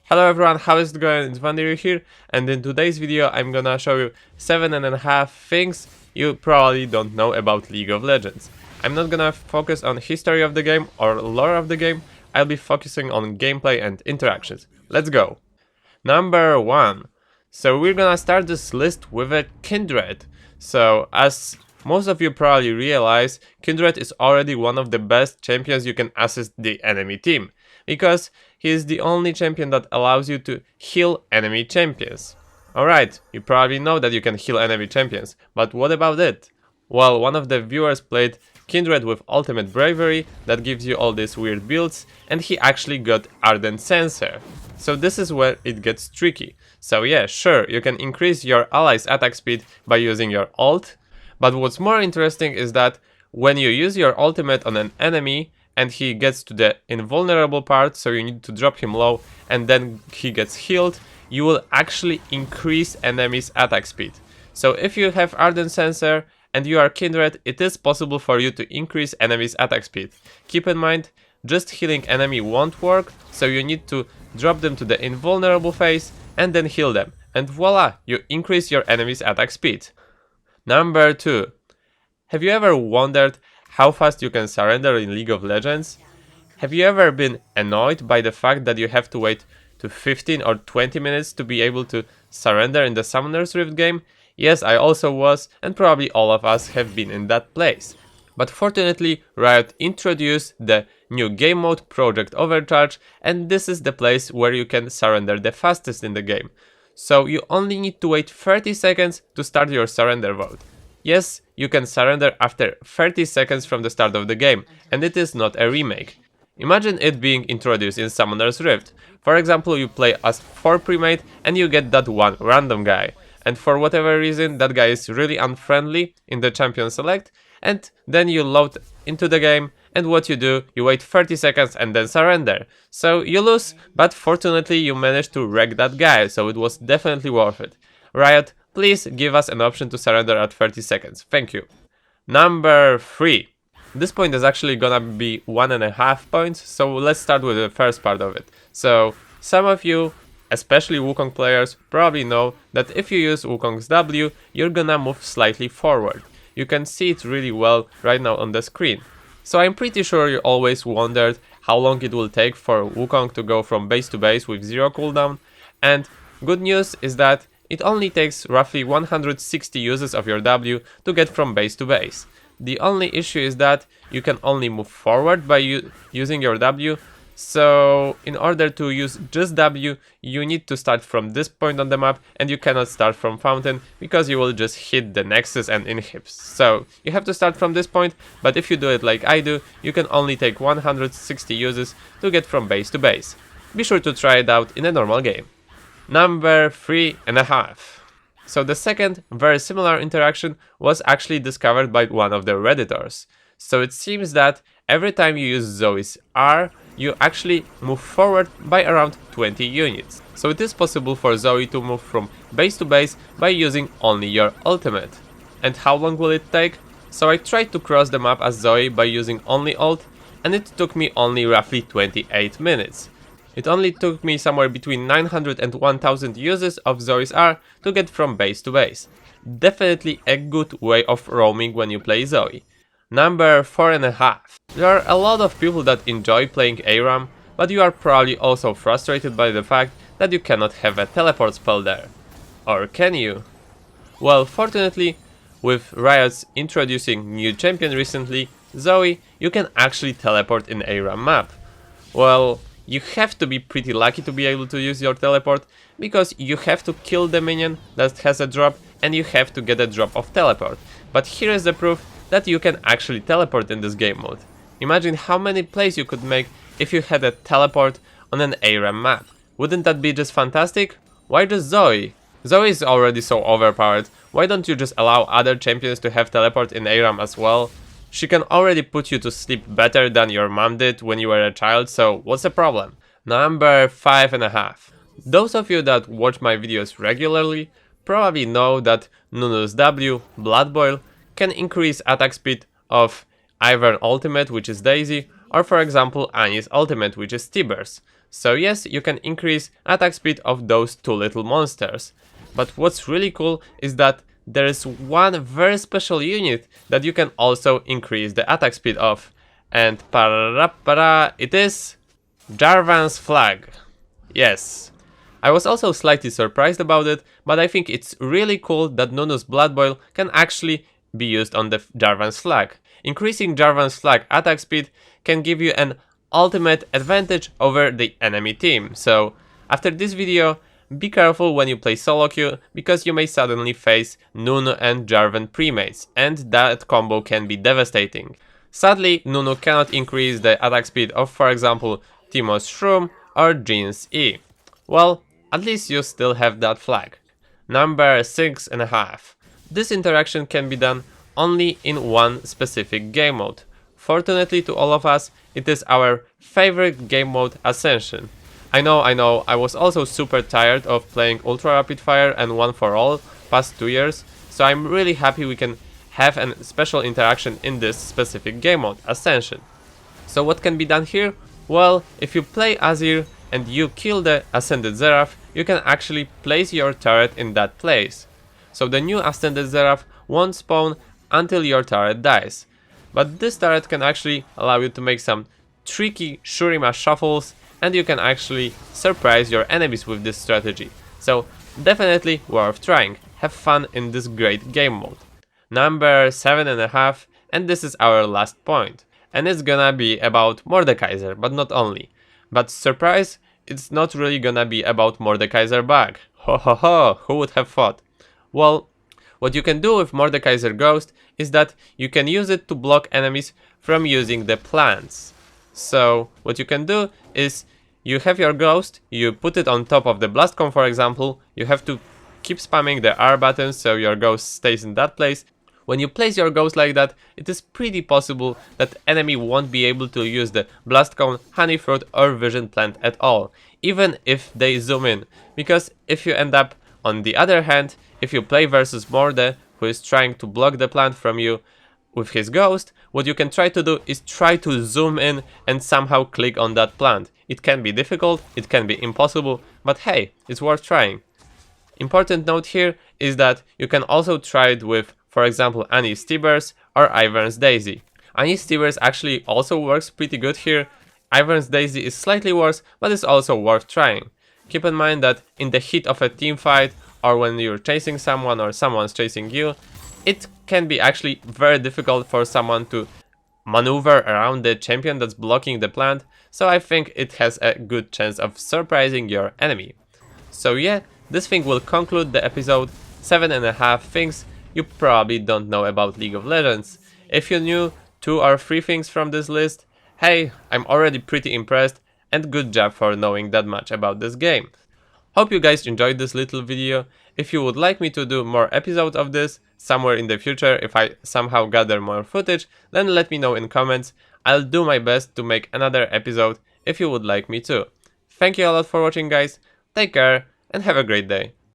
Hello everyone, how is it going? It's Vandiril here, and in today's video I'm gonna show you 7.5 things you probably don't know about League of Legends. I'm not gonna focus on history of the game or lore of the game, I'll be focusing on gameplay and interactions. Let's go! Number 1. So we're gonna start this list with a Kindred. So as most of you probably realize, Kindred is already one of the best champions you can assist the enemy team, because he is the only champion that allows you to heal enemy champions. Alright, you probably know that you can heal enemy champions, but what about it? Well, one of the viewers played Kindred with Ultimate Bravery that gives you all these weird builds, and he actually got Ardent Censer. So this is where it gets tricky. So yeah, sure, you can increase your allies' attack speed by using your ult, but what's more interesting is that when you use your ultimate on an enemy, and he gets to the invulnerable part, so you need to drop him low, and then he gets healed, you will actually increase enemies' attack speed. So if you have Ardent Censer and you are Kindred, it is possible for you to increase enemies' attack speed. Keep in mind, just healing enemy won't work, so you need to drop them to the invulnerable phase and then heal them. And voila, you increase your enemies' attack speed. Number 2. Have you ever wondered how fast you can surrender in League of Legends? Have you ever been annoyed by the fact that you have to wait to 15 or 20 minutes to be able to surrender in the Summoner's Rift game? Yes, I also was, and probably all of us have been in that place. But fortunately, Riot introduced the new game mode Project Overcharge, and this is the place where you can surrender the fastest in the game. So you only need to wait 30 seconds to start your surrender vote. Yes, you can surrender after 30 seconds from the start of the game, and it is not a remake. Imagine it being introduced in Summoner's Rift. For example, you play as 4 premade and you get that one random guy, and for whatever reason that guy is really unfriendly in the champion select, and then you load into the game, and what you do, you wait 30 seconds and then surrender. So you lose, but fortunately you managed to wreck that guy, so it was definitely worth it. Riot, please give us an option to surrender at 30 seconds. Thank you. Number 3. This point is actually gonna be 1.5 points, so let's start with the first part of it. So, some of you, especially Wukong players, probably know that if you use Wukong's W, you're gonna move slightly forward. You can see it really well right now on the screen. So I'm pretty sure you always wondered how long it will take for Wukong to go from base to base with 0 cooldown, and good news is that it only takes roughly 160 uses of your W to get from base to base. The only issue is that you can only move forward by using your W, so in order to use just W, you need to start from this point on the map, and you cannot start from Fountain, because you will just hit the Nexus and inhibs. So you have to start from this point, but if you do it like I do, you can only take 160 uses to get from base to base. Be sure to try it out in a normal game. Number 3.5. So the second, very similar interaction was actually discovered by one of the Redditors. So it seems that every time you use Zoey's R, you actually move forward by around 20 units. So it is possible for Zoey to move from base to base by using only your ultimate. And how long will it take? So I tried to cross the map as Zoey by using only ult, and it took me only roughly 28 minutes. It only took me somewhere between 900 and 1000 uses of Zoey's R to get from base to base. Definitely a good way of roaming when you play Zoey. Number 4.5. There are a lot of people that enjoy playing ARAM, but you are probably also frustrated by the fact that you cannot have a teleport spell there. Or can you? Well, fortunately, with Riot's introducing new champion recently, Zoey, you can actually teleport in ARAM map. Well, you have to be pretty lucky to be able to use your teleport, because you have to kill the minion that has a drop and you have to get a drop of teleport. But here is the proof that you can actually teleport in this game mode. Imagine how many plays you could make if you had a teleport on an ARAM map. Wouldn't that be just fantastic? Why just Zoey? Zoey is already so overpowered, why don't you just allow other champions to have teleport in ARAM as well? She can already put you to sleep better than your mom did when you were a child, so what's the problem? Number 5.5. Those of you that watch my videos regularly probably know that Nunu's W, Blood Boil, can increase attack speed of either ultimate, which is Daisy, or for example Annie's ultimate, which is Tibbers. So yes, you can increase attack speed of those two little monsters. But what's really cool is that there is one very special unit that you can also increase the attack speed of. And para it is Jarvan's flag. Yes. I was also slightly surprised about it, but I think it's really cool that Nunu's Blood Boil can actually be used on the Jarvan's flag. Increasing Jarvan's flag attack speed can give you an ultimate advantage over the enemy team. So after this video, be careful when you play solo queue, because you may suddenly face Nunu and Jarvan premates, and that combo can be devastating. Sadly, Nunu cannot increase the attack speed of, for example, Teemo's Shroom or Jin's E. Well, at least you still have that flag. Number 6.5. This interaction can be done only in one specific game mode. Fortunately to all of us, it is our favorite game mode, Ascension. I know, I was also super tired of playing Ultra Rapid Fire and One for All past 2 years, so I'm really happy we can have a special interaction in this specific game mode, Ascension. So what can be done here? Well, if you play Azir and you kill the Ascended Seraph, you can actually place your turret in that place. So the new Ascended Seraph won't spawn until your turret dies. But this turret can actually allow you to make some tricky Shurima shuffles, and you can actually surprise your enemies with this strategy. So definitely worth trying. Have fun in this great game mode. Number 7.5, and this is our last point. And it's gonna be about Mordekaiser, but not only. But surprise, it's not really gonna be about Mordekaiser bug. Ho ho ho, who would have thought? Well, what you can do with Mordekaiser Ghost is that you can use it to block enemies from using the plants. So what you can do is you have your Ghost, you put it on top of the Blast Cone, for example, you have to keep spamming the R button so your Ghost stays in that place. When you place your Ghost like that, it is pretty possible that enemy won't be able to use the Blast Cone, Honey Fruit or Vision Plant at all, even if they zoom in. Because if you end up, on the other hand, if you play versus Morde, who is trying to block the plant from you with his Ghost, what you can try to do is try to zoom in and somehow click on that plant. It can be difficult, it can be impossible, but hey, it's worth trying. Important note here is that you can also try it with, for example, Annie's Tibers or Ivern's Daisy. Annie's Tibers actually also works pretty good here. Ivern's Daisy is slightly worse, but it's also worth trying. Keep in mind that in the heat of a team fight, or when you're chasing someone or someone's chasing you, it can be actually very difficult for someone to maneuver around the champion that's blocking the plant, so I think it has a good chance of surprising your enemy. So yeah, this thing will conclude the episode. 7.5 things you probably don't know about League of Legends. If you knew 2 or 3 things from this list, hey, I'm already pretty impressed, and good job for knowing that much about this game. Hope you guys enjoyed this little video. If you would like me to do more episodes of this somewhere in the future, if I somehow gather more footage, then let me know in comments. I'll do my best to make another episode if you would like me to. Thank you a lot for watching, guys, take care and have a great day.